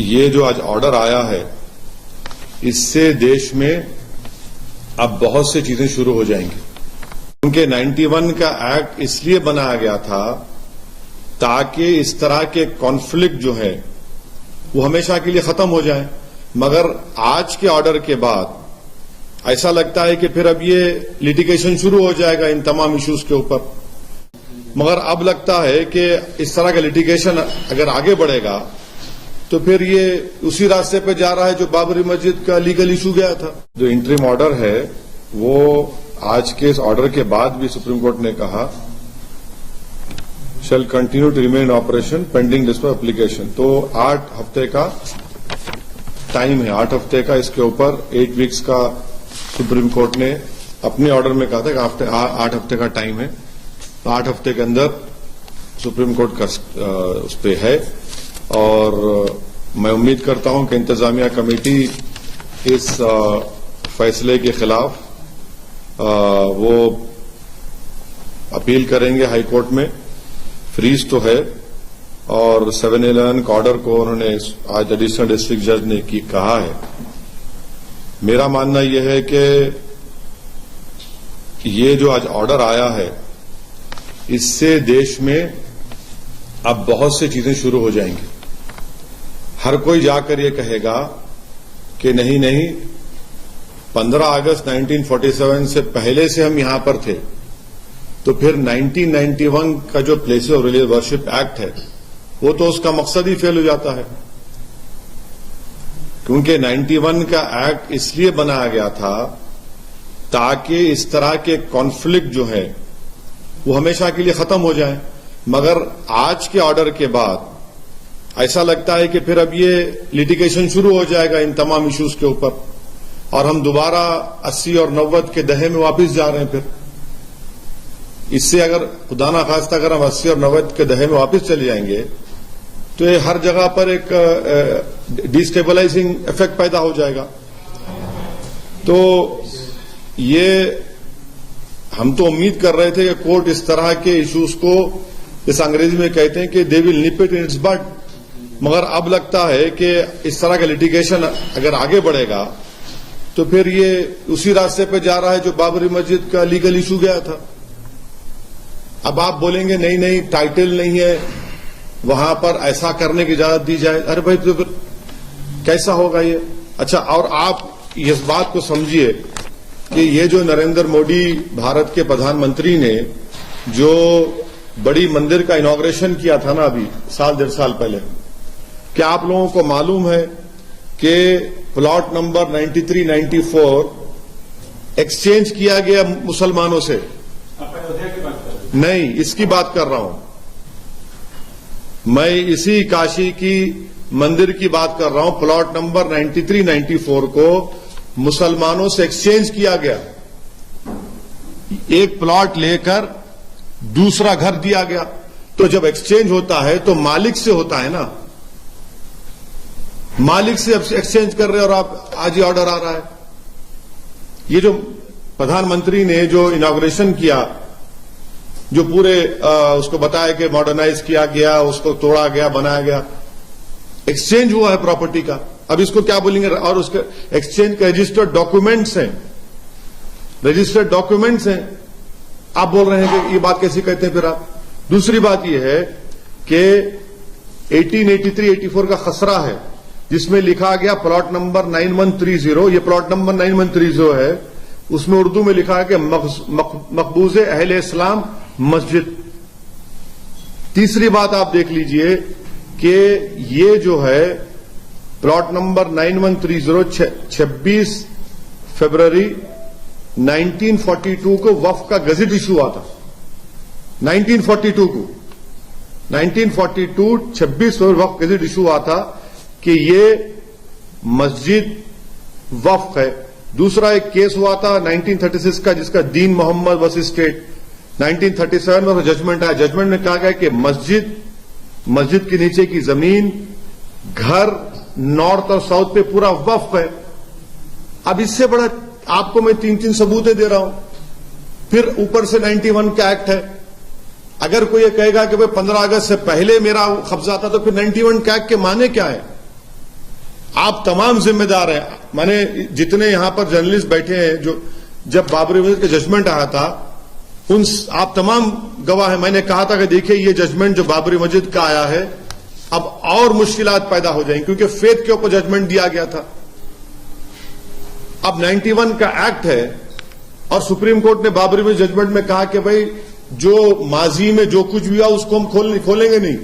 ये जो आज ऑर्डर आया है, इससे देश में अब बहुत सी चीजें शुरू हो जाएंगी। क्योंकि 91 का एक्ट इसलिए बनाया गया था ताकि इस तरह के कॉन्फ्लिक्ट जो है वो हमेशा के लिए खत्म हो जाए। मगर आज के ऑर्डर के बाद ऐसा लगता है कि फिर अब ये लिटिगेशन शुरू हो जाएगा इन तमाम इश्यूज के ऊपर। मगर अब लगता है कि इस तरह का लिटिगेशन अगर आगे बढ़ेगा तो फिर ये उसी रास्ते पे जा रहा है जो बाबरी मस्जिद का लीगल इशू गया था। जो इंटरिम ऑर्डर है वो आज के इस ऑर्डर के बाद भी सुप्रीम कोर्ट ने कहा shall continue to remain operation pending dispose application. तो 8 हफ्ते का टाइम है, 8 हफ्ते का इसके ऊपर 8 वीक्स का सुप्रीम कोर्ट ने अपने ऑर्डर में कहा था कि 8 हफ्ते का टाइम है। तो 8 हफ्ते के अंदर सुप्रीम कोर्ट का उस पर है और मैं उम्मीद करता हूं कि इंतजामिया कमेटी इस फैसले के खिलाफ वो अपील करेंगे हाई कोर्ट में। फ्रीज तो है और 711 का ऑर्डर को उन्होंने आज एडिशनल डिस्ट्रिक्ट जज ने कहा है। मेरा मानना यह है कि ये जो आज ऑर्डर आया है इससे देश में अब बहुत सी चीजें शुरू हो जाएंगी। हर कोई जाकर ये कहेगा कि नहीं नहीं 15 अगस्त 1947 से पहले से हम यहां पर थे, तो फिर 1991 का जो places of religious worship act है वो तो उसका मकसद ही फेल हो जाता है। क्योंकि 91 का एक्ट इसलिए बनाया गया था ताकि इस तरह के कॉन्फ्लिक्ट जो है वो हमेशा के लिए खत्म हो जाए। मगर आज के ऑर्डर के बाद ऐसा लगता है कि फिर अब ये लिटिगेशन शुरू हो जाएगा इन तमाम इश्यूज के ऊपर और हम दोबारा 80 और 90 के दहे में वापस जा रहे हैं। फिर इससे अगर खुदा ना खास्ता अगर हम 80 और 90 के दहे में वापस चले जाएंगे तो ये हर जगह पर एक डिस्टेबलाइजिंग इफेक्ट पैदा हो जाएगा। तो ये हम तो उम्मीद कर रहे थे कि कोर्ट इस तरह के इश्यूज को, इस अंग्रेजी में कहते हैं कि they will nib it in its but. मगर अब लगता है कि इस तरह का लिटिगेशन अगर आगे बढ़ेगा तो फिर ये उसी रास्ते पे जा रहा है जो बाबरी मस्जिद का लीगल इशू गया था। अब आप बोलेंगे नहीं नहीं टाइटल नहीं है, वहां पर ऐसा करने की इजाजत दी जाए। अरे भाई तो फिर कैसा होगा ये? अच्छा, और आप इस बात को समझिए कि ये जो नरेंद्र मोदी भारत के प्रधानमंत्री ने जो बड़ी मंदिर का इनॉग्रेशन किया था ना अभी साल 1.5 साल पहले, क्या आप लोगों को मालूम है कि प्लॉट नंबर 93-94 एक्सचेंज किया गया मुसलमानों से? नहीं, इसकी बात कर रहा हूं मैं, इसी काशी की मंदिर की बात कर रहा हूं। प्लॉट नंबर 93-94 को मुसलमानों से एक्सचेंज किया गया। एक प्लॉट लेकर दूसरा घर दिया गया। तो जब एक्सचेंज होता है तो मालिक से होता है ना, मालिक से एक्सचेंज कर रहे हैं और आप आज ही ऑर्डर आ रहा है। ये जो प्रधानमंत्री ने जो इनॉग्रेशन किया, जो पूरे उसको बताया कि मॉडर्नाइज किया गया, उसको तोड़ा गया, बनाया गया, एक्सचेंज हुआ है प्रॉपर्टी का। अब इसको क्या बोलेंगे? और उसके एक्सचेंज के रजिस्टर्ड डॉक्यूमेंट्स हैं, रजिस्टर्ड डॉक्यूमेंट्स हैं। आप बोल रहे हैं कि ये बात कैसी कहते हैं फिर आप? दूसरी बात यह है कि 1883-84 का खसरा है जिसमें लिखा गया प्लॉट नंबर 9130, ये प्लॉट नंबर 9130 है, उसमें उर्दू में लिखा है कि मकबूज अहले इस्लाम मस्जिद। तीसरी बात आप देख लीजिए कि ये जो है प्लॉट नंबर 9130 26 फरवरी 1942 को वक्फ का गजट इशू हुआ था। 1942 को 1942 26 फरवरी वक्फ गजट इशू हुआ था कि ये मस्जिद वक्फ है। दूसरा एक केस हुआ था 1936 का जिसका दीन मोहम्मद वर्सेस स्टेट। 1937 में जजमेंट आया। जजमेंट में कहा गया कि मस्जिद के नीचे की जमीन, घर नॉर्थ और साउथ पे पूरा वक्फ है। अब इससे बड़ा आपको मैं 3 सबूतें दे रहा हूं। फिर ऊपर से 91 का एक्ट है। अगर कोई ये कहेगा कि भाई 15 अगस्त से पहले मेरा कब्जा था तो फिर 91 का एक्ट के माने क्या है? आप तमाम जिम्मेदार हैं। माने जितने यहां पर जर्नलिस्ट बैठे हैं, जो जब बाबरी मस्जिद का जजमेंट आया था, आप तमाम गवाह हैं। मैंने कहा था कि देखिए ये जजमेंट जो बाबरी मस्जिद का आया है, अब और मुश्किलात पैदा हो जाएंगी, क्योंकि फेथ के ऊपर जजमेंट दिया गया था। अब 91 का एक्ट है और सुप्रीम कोर्ट ने बाबरी मस्जिद जजमेंट में कहा कि भाई जो माजी में जो कुछ भी हुआ उसको हम खोलेंगे नहीं।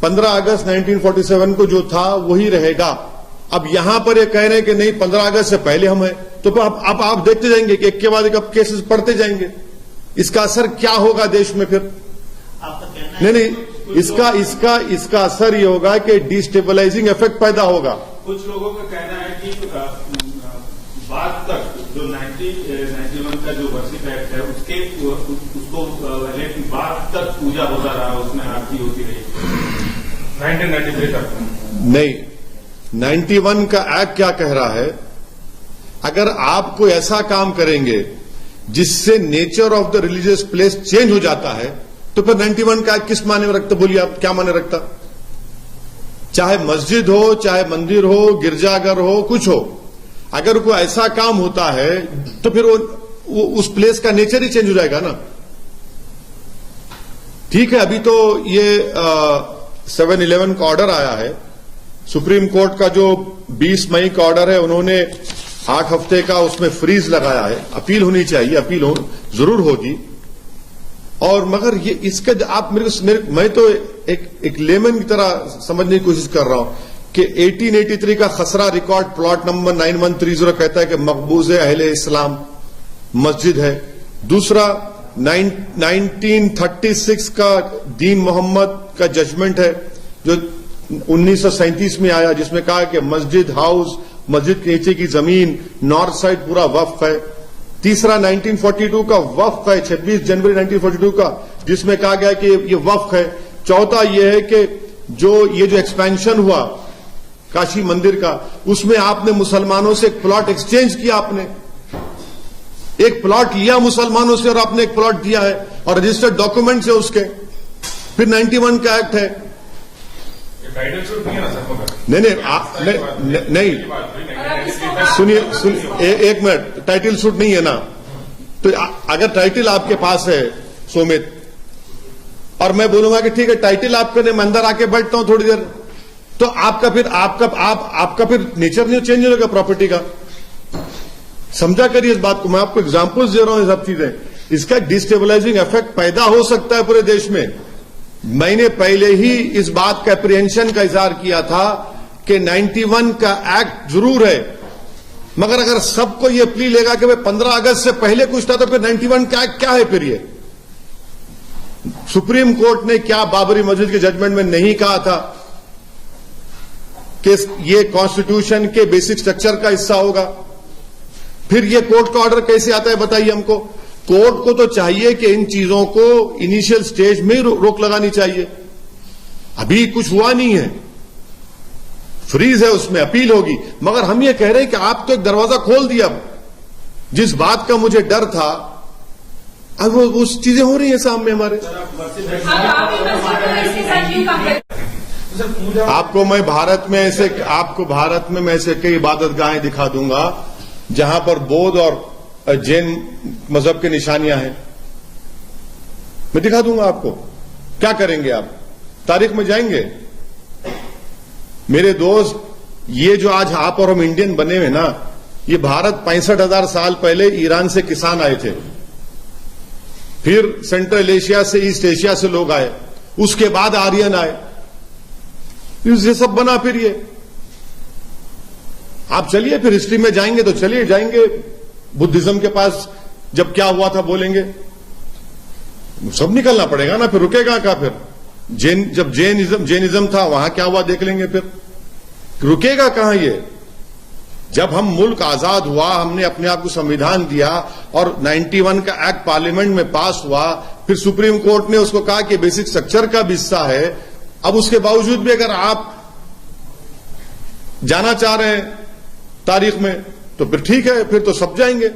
15 अगस्त 1947 को जो था वही रहेगा। अब यहां पर ये कह रहे हैं कि नहीं 15 अगस्त से पहले हम है, तो फिर अब आप देखते जाएंगे कि एक के बाद एक अब केसेस पढ़ते जाएंगे। इसका असर क्या होगा देश में फिर? नहीं, इसका असर ये होगा कि डिस्टेबलाइजिंग इफेक्ट पैदा होगा। कुछ लोगों का कहना है कि बाद तक जो 91 का जो वर्षिप एक्ट है उसको बाद तक पूजा होता रहा, उसमें आरती होती रही 1993 तक। नहीं, 91 का एक्ट क्या कह रहा है, अगर आप कोई ऐसा काम करेंगे जिससे nature of the religious place change हो जाता है, तो फिर 91 का एक्ट किस माने में रखता? बोलिए आप, क्या माने रखता? चाहे मस्जिद हो, चाहे मंदिर हो, गिरजाघर हो, कुछ हो, अगर कोई ऐसा काम होता है तो फिर वो उस प्लेस का नेचर ही चेंज हो जाएगा ना। ठीक है, अभी तो ये 7/11 का ऑर्डर आया है, सुप्रीम कोर्ट का जो 20 मई का ऑर्डर है, उन्होंने 8 हफ्ते का उसमें फ्रीज लगाया है। अपील होनी चाहिए, अपील जरूर होगी। और मगर ये इसका आप मैं तो एक लेमन की तरह समझने की कोशिश कर रहा हूं कि 1883 का खसरा रिकॉर्ड प्लॉट नंबर 9130 कहता है कि मकबूज अहले इस्लाम मस्जिद है। दूसरा 1936 का दीन मोहम्मद का जजमेंट है जो 1937 में आया, जिसमें कहा कि मस्जिद हाउस, मस्जिद के नीचे की जमीन, नॉर्थ साइड पूरा वक्फ है। तीसरा 1942 का वक्फ है, 26 जनवरी 1942 का, जिसमें कहा गया कि ये वक्फ है। चौथा यह है कि ये जो एक्सपेंशन हुआ काशी मंदिर का, उसमें आपने मुसलमानों से एक प्लॉट एक्सचेंज किया, आपने एक प्लॉट लिया मुसलमानों से और आपने एक प्लॉट दिया है और रजिस्टर्ड डॉक्यूमेंट्स है उसके। फिर 91 का एक्ट है। नहीं, सुनिए एक मिनट, टाइटल सूट नहीं है ना। तो अगर टाइटल आपके पास है सुमित, और मैं बोलूंगा कि ठीक है टाइटल आपके ने, मैं अंदर आके बैठता हूं थोड़ी देर, तो आपका फिर नेचर नहीं चेंज होगा प्रॉपर्टी का। समझा करिए इस बात को, मैं आपको एग्जांपल्स दे रहा हूं, ये सब चीजें, इसका डिस्टेबलाइजिंग इफेक्ट पैदा हो सकता है पूरे देश में। मैंने पहले ही इस बात का एप्रीहेंशन का इजहार किया था कि 91 का एक्ट जरूर है, मगर अगर सबको ये प्ली लेगा कि भाई 15 अगस्त से पहले कुछ था, तो फिर 91 का एक्ट क्या है? फिर ये सुप्रीम कोर्ट ने क्या बाबरी मस्जिद के जजमेंट में नहीं कहा था कि ये कॉन्स्टिट्यूशन के बेसिक स्ट्रक्चर का हिस्सा होगा? फिर ये कोर्ट का ऑर्डर कैसे आता है बताइए हमको? कोर्ट को तो चाहिए कि इन चीजों को इनिशियल स्टेज में रोक लगानी चाहिए। अभी कुछ हुआ नहीं है, फ्रीज है, उसमें अपील होगी। मगर हम ये कह रहे हैं कि आप तो एक दरवाजा खोल दिया। जिस बात का मुझे डर था, अब वो चीजें हो रही हैं सामने हमारे। आपको भारत में मैं ऐसे कई इबादत गाहें दिखा दूंगा जहां पर बौद्ध और जैन मजहब की निशानियां हैं। मैं दिखा दूंगा आपको। क्या करेंगे आप? तारीख में जाएंगे? मेरे दोस्त, ये जो आज आप और हम इंडियन बने हुए ना, ये भारत 65,000 साल पहले ईरान से किसान आए थे, फिर सेंट्रल एशिया से, ईस्ट एशिया से लोग आए, उसके बाद आर्यन आए, ये सब बना। फिर ये आप चलिए, फिर हिस्ट्री में जाएंगे तो चलिए, जाएंगे बुद्धिज्म के पास, जब क्या हुआ था बोलेंगे, सब निकलना पड़ेगा ना, फिर रुकेगा क्या? फिर जब जैनिज्म था वहां क्या हुआ देख लेंगे, फिर रुकेगा कहां ये? जब हम मुल्क आजाद हुआ, हमने अपने आप को संविधान दिया और 91 का एक्ट पार्लियामेंट में पास हुआ, फिर सुप्रीम कोर्ट ने उसको कहा कि बेसिक स्ट्रक्चर का भी हिस्सा है। अब उसके बावजूद भी अगर आप जाना चाह रहे हैं तारीख में, तो फिर ठीक है, फिर तो सब जाएंगे।